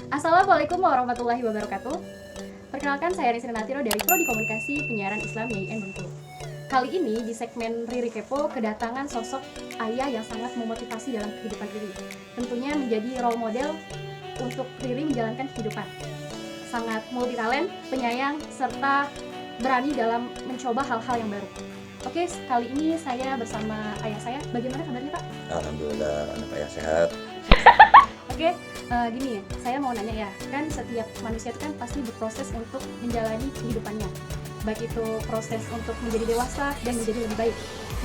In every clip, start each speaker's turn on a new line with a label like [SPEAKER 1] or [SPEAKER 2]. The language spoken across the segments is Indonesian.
[SPEAKER 1] Assalamualaikum warahmatullahi wabarakatuh. Perkenalkan, saya Rizky Natiro dari Prodi Komunikasi Penyiaran Islam YIN Bengkulu. Kali ini di segmen Riri Kepo kedatangan sosok ayah yang sangat memotivasi dalam kehidupan Riri. Tentunya menjadi role model untuk Riri menjalankan kehidupan. Sangat multitalent, penyayang, serta berani dalam mencoba hal-hal yang baru. Oke, kali ini saya bersama ayah saya. Bagaimana kabarnya, Pak?
[SPEAKER 2] Alhamdulillah, anak ayah sehat.
[SPEAKER 1] Oke, gini, saya mau nanya ya, kan setiap manusia itu kan pasti berproses untuk menjalani kehidupannya, baik itu proses untuk menjadi dewasa dan menjadi lebih baik.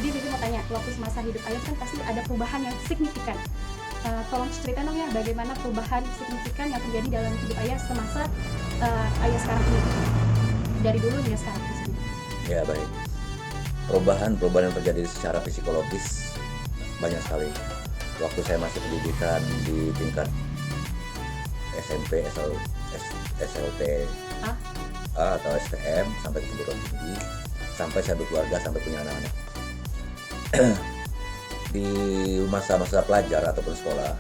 [SPEAKER 1] Jadi Riri mau tanya, waktu semasa hidup ayah kan pasti ada perubahan yang signifikan. Tolong ceritakan dong ya, bagaimana perubahan signifikan yang terjadi dalam hidup ayah semasa ayah sekarang ini, dari dulu hingga sekarang.
[SPEAKER 2] Ya baik. Perubahan yang terjadi secara psikologis banyak sekali. Waktu saya masih pendidikan di tingkat SMP, SLT atau STM sampai ke perguruan tinggi, sampai saya berkeluarga, sampai punya anak-anak. Di masa-masa pelajar ataupun sekolah,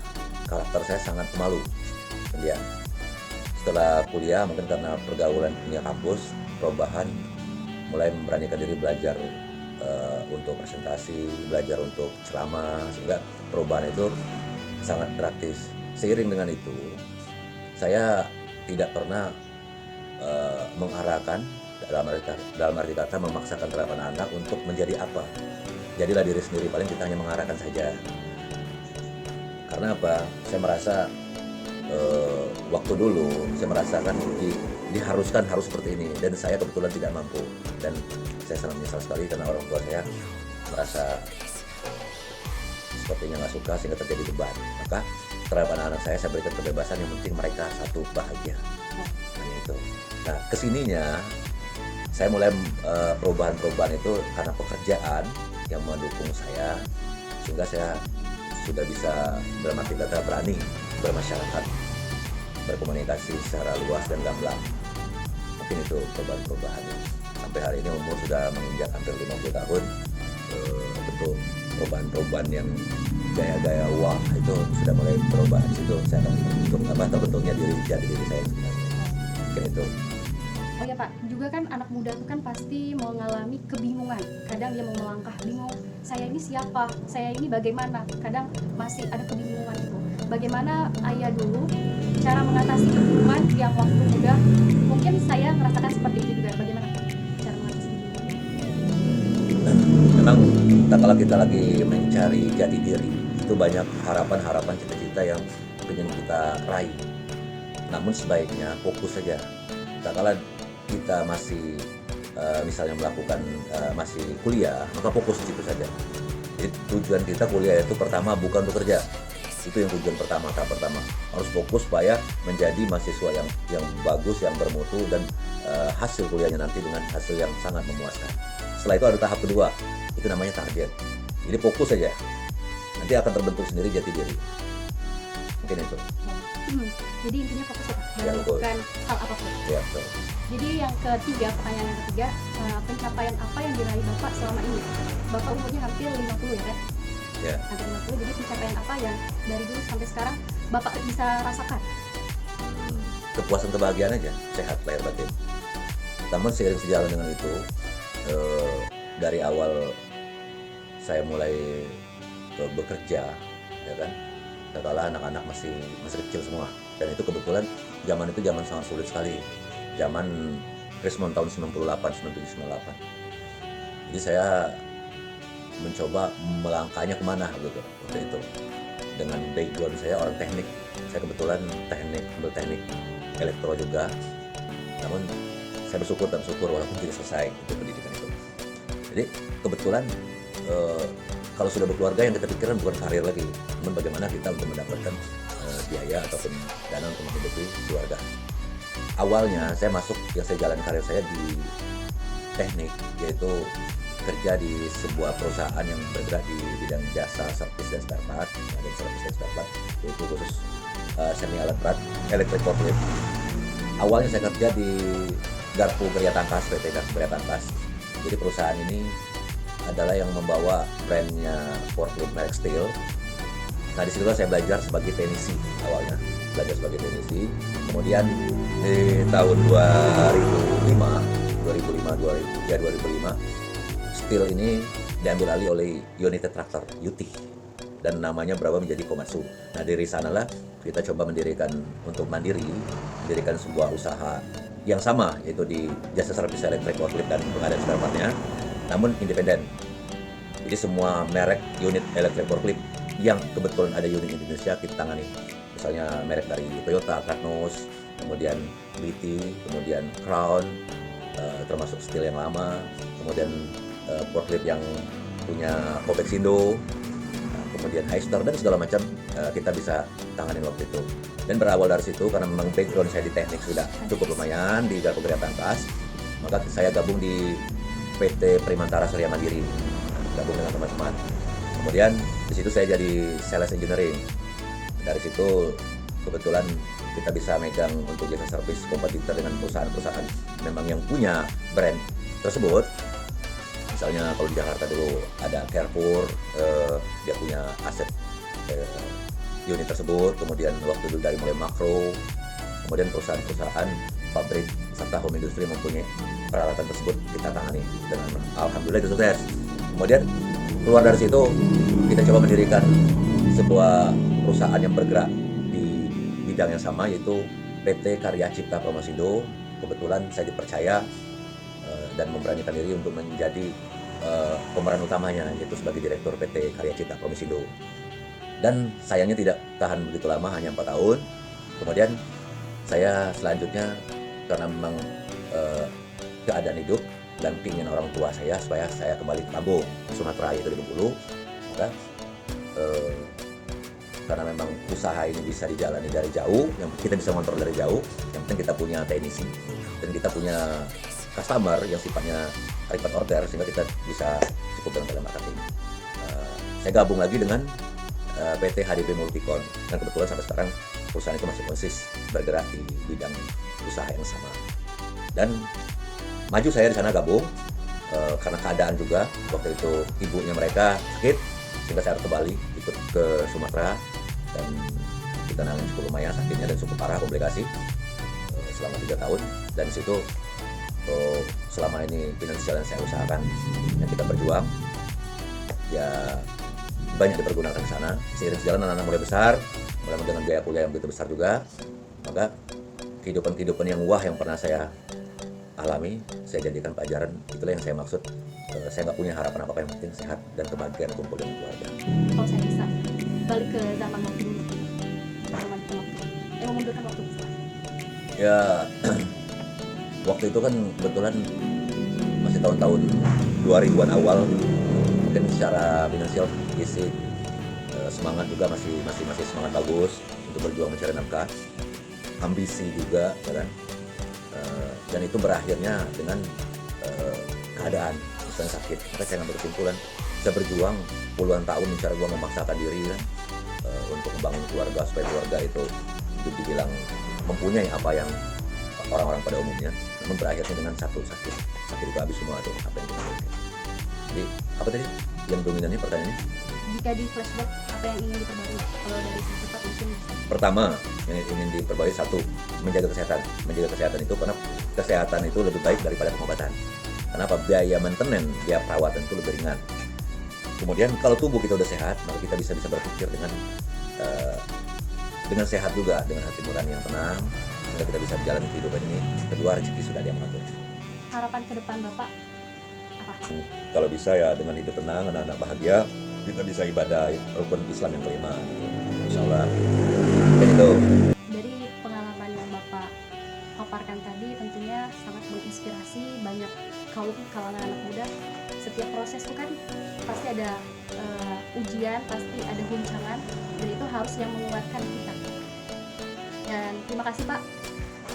[SPEAKER 2] karakter saya sangat pemalu, pendiam. Setelah kuliah, mungkin karena pergaulan dunia kampus, perubahan, mulai memberanikan diri belajar untuk presentasi, belajar untuk ceramah, sehingga perubahan itu sangat praktis. Seiring dengan itu, saya tidak pernah mengarahkan dalam arti kata memaksakan terhadap anak untuk menjadi apa. Jadilah diri sendiri, paling kita hanya mengarahkan saja. Karena apa? Saya merasa waktu dulu saya merasakan diharuskan harus seperti ini, dan saya kebetulan tidak mampu, dan saya sangat menyesal sekali karena orang tua saya merasa sepertinya nggak suka sehingga terjadi beban. Maka terhadap anak-anak saya berikan kebebasan, yang penting mereka satu bahagia. Nah, itu. Nah, kesininya saya mulai perubahan itu karena pekerjaan yang mendukung saya, sehingga saya sudah bisa dalam arti kata berani bermasyarakat, berkomunikasi secara luas dan gamblang. Mungkin itu perubahan-perubahannya. Sampai hari ini umur sudah menginjak hampir 50 tahun. Tentu perubahan-perubahan yang gaya-gaya wah itu sudah mulai berubah. Di situ saya akan terbentuknya jati diri saya sebenarnya. Mungkin itu.
[SPEAKER 1] Oh ya Pak, juga kan anak muda itu kan pasti mengalami kebingungan. Kadang dia mau melangkah bingung, saya ini siapa, saya ini bagaimana. Kadang masih ada kebingungan itu. Bagaimana ayah dulu cara mengatasi kebingungan yang waktu muda? Mungkin saya merasakan seperti itu juga. Bagaimana cara mengatasi kebingungan?
[SPEAKER 2] Memang kalau kita lagi mencari jati diri, itu banyak harapan-harapan, cita-cita yang ingin kita raih. Namun sebaiknya fokus saja. Kalau kita masih misalnya melakukan masih kuliah, maka fokus di situ saja. Jadi tujuan kita kuliah itu pertama bukan bekerja. Itu yang tujuan pertama, tahap pertama. Harus fokus supaya menjadi mahasiswa yang bagus, yang bermutu, dan hasil kuliahnya nanti dengan hasil yang sangat memuaskan. Setelah itu ada tahap kedua, itu namanya target. Jadi fokus saja, nanti akan terbentuk sendiri jati diri. Mungkin itu.
[SPEAKER 1] Jadi intinya fokus ya Pak,
[SPEAKER 2] Ya,
[SPEAKER 1] bukan hal apapun.
[SPEAKER 2] Ya, betul.
[SPEAKER 1] Jadi yang ketiga, pertanyaan yang ketiga, pencapaian apa yang diraih Bapak selama ini? Bapak umurnya hampir 50 ya kan?
[SPEAKER 2] Ya.
[SPEAKER 1] Hampir 50, jadi pencapaian apa yang dari dulu sampai sekarang Bapak bisa rasakan?
[SPEAKER 2] Kepuasan, kebahagiaan aja, sehat lahir batin. Namun seiring sejalan dengan itu, dari awal saya mulai bekerja, ya kan, setelah anak-anak masih kecil semua, dan itu kebetulan zaman itu zaman sangat sulit sekali, zaman Krismon tahun 98, 97, 98. Jadi saya mencoba melangkahnya kemana gitu waktu itu. Dengan background saya orang teknik, saya kebetulan ambil teknik elektro juga. Namun saya bersyukur walaupun tidak selesai itu pendidikan itu. Jadi kebetulan kalau sudah berkeluarga, yang kita pikirkan bukan karir lagi, namun bagaimana kita untuk mendapatkan biaya ataupun dana untuk menghidupi keluarga. Awalnya saya jalan karir saya di teknik, yaitu kerja di sebuah perusahaan yang bergerak di bidang jasa, servis dan spare part, yaitu khusus semi alat berat, elektrik forklift. Awalnya saya kerja di Garpu Geria Tangkas, PT Garpu Geria Tangkas. Jadi perusahaan ini adalah yang membawa brandnya forklift merek Steel. Nah, di situ saya belajar sebagai teknisi awalnya. belajar sebagai teknisi. Kemudian di tahun 2005 steel ini diambil alih oleh United Tractor UT dan namanya berubah menjadi Komatsu. Nah dari sanalah kita coba mendirikan sebuah usaha yang sama, yaitu di jasa servis elektrik forklift dan pengadaan spare partnya, namun independen. Jadi semua merek unit elektrik forklift yang kebetulan ada unit Indonesia kita tangani. Misalnya merek dari Toyota, Katnos, kemudian BT, kemudian Crown, termasuk Steel yang lama, kemudian forklift yang punya Kopexindo, kemudian Hyster dan segala macam kita bisa tangani waktu itu. Dan berawal dari situ karena memang background saya di teknik sudah cukup lumayan di garpu kereta angkas, maka saya gabung di PT Primantara Surya Mandiri, gabung dengan teman-teman. Kemudian di situ saya jadi sales engineering. Dari situ kebetulan kita bisa megang untuk jasa servis kompetitor dengan perusahaan-perusahaan memang yang punya brand tersebut. Misalnya kalau di Jakarta dulu ada Carrefour, dia punya aset unit tersebut. Kemudian waktu dulu dari mulai Makro, kemudian perusahaan-perusahaan pabrik serta home industry mempunyai peralatan tersebut kita tangani dengan alhamdulillah itu sukses. Kemudian keluar dari situ kita coba mendirikan sebuah perusahaan yang bergerak di bidang yang sama, yaitu PT Karya Cipta Promosindo. Kebetulan saya dipercaya dan memberanikan diri untuk menjadi pemeran utamanya, yaitu sebagai direktur PT Karya Cipta Promosindo. Dan sayangnya tidak tahan begitu lama, hanya 4 tahun. Kemudian saya selanjutnya karena memang keadaan hidup dan keinginan orang tua saya supaya saya kembali ke kampung Sumatera, yaitu di Bengkulu, maka karena memang usaha ini bisa dijalani dari jauh, yang kita bisa kontrol dari jauh, yang penting kita punya teknisi dan kita punya customer yang sifatnya repeat order sehingga kita bisa cukup dalam marketing. Saya gabung lagi dengan PT HDP Multicon dan kebetulan sampai sekarang perusahaan itu masih konsis bergerak di bidang usaha yang sama. Dan maju saya di sana gabung karena keadaan juga waktu itu ibunya mereka sakit sehingga saya harus kembali ikut ke Sumatera dan kita nanggung cukup lumayan sakitnya dan cukup parah, komplikasi selama 3 tahun. Dan di situ selama ini finansial yang saya usahakan yang kita berjuang ya banyak dipergunakan di sana. Seiring sejalan anak-anak mulai besar, mulai dengan biaya kuliah yang begitu besar juga, maka kehidupan yang wah yang pernah saya alami saya jadikan pelajaran. Itulah yang saya maksud. Saya nggak punya harapan apa-apa, yang penting sehat dan kebahagiaan kumpul dengan keluarga.
[SPEAKER 1] Kalau saya bisa balik ke zaman waktu dulu, memundurkan waktu bisa.
[SPEAKER 2] Ya waktu itu kan kebetulan masih tahun-tahun 2000-an awal, mungkin secara finansial isi semangat juga masih semangat bagus untuk berjuang mencari nafkah, ambisi juga kan. Dan itu berakhirnya dengan keadaan yang sakit. Maka saya ngambil kesimpulan, saya berjuang puluhan tahun mencari uang, memaksakan diri kan, untuk membangun keluarga supaya keluarga itu dibilang mempunyai apa yang orang-orang pada umumnya, namun berakhirnya dengan satu sakit itu habis semua tuh apa yang kita miliki. Jadi apa tadi yang dominannya pertanyaannya?
[SPEAKER 1] Jika di flashback apa yang ingin diperbarui? Kalau dari sisi Pak mungkin bisa.
[SPEAKER 2] Pertama yang ingin diperbaiki, satu, menjaga kesehatan. Menjaga kesehatan itu karena kesehatan itu lebih baik daripada pengobatan. Kenapa? Biaya maintenance, biaya perawatan itu lebih ringan. Kemudian kalau tubuh kita udah sehat, maka kita bisa berpikir dengan sehat juga, dengan hati nurani yang tenang, sehingga kita bisa menjalani kehidupan ini. Kedua, rezeki sudah dia mengatur.
[SPEAKER 1] Harapan ke depan Bapak apa?
[SPEAKER 2] Kalau bisa ya dengan hidup tenang, anak-anak bahagia, kita bisa ibadah rukun Islam yang kelima. Insya Allah. Dan itu.
[SPEAKER 1] Dari pengalaman yang Bapak paparkan tadi tentunya sangat menginspirasi banyak kalangan anak muda. Setiap proses itu kan pasti ada ujian, pasti ada guncangan, dan itu harus yang menguatkan kita. Dan terima kasih Pak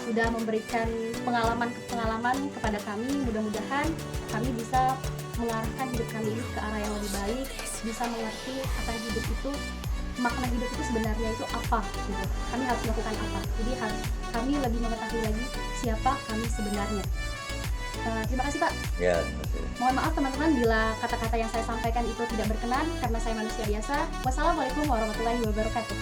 [SPEAKER 1] sudah memberikan pengalaman kepada kami. Mudah-mudahan kami bisa mengarahkan hidup kami ini ke arah yang lebih baik, bisa mengerti apa yang hidup itu, makna hidup itu sebenarnya itu apa gitu. Kami harus melakukan apa, jadi kami lebih mengetahui lagi siapa kami sebenarnya. Terima kasih Pak.
[SPEAKER 2] Ya, terima kasih.
[SPEAKER 1] Mohon maaf teman-teman bila kata-kata yang saya sampaikan itu tidak berkenan karena saya manusia biasa. Wassalamualaikum warahmatullahi wabarakatuh.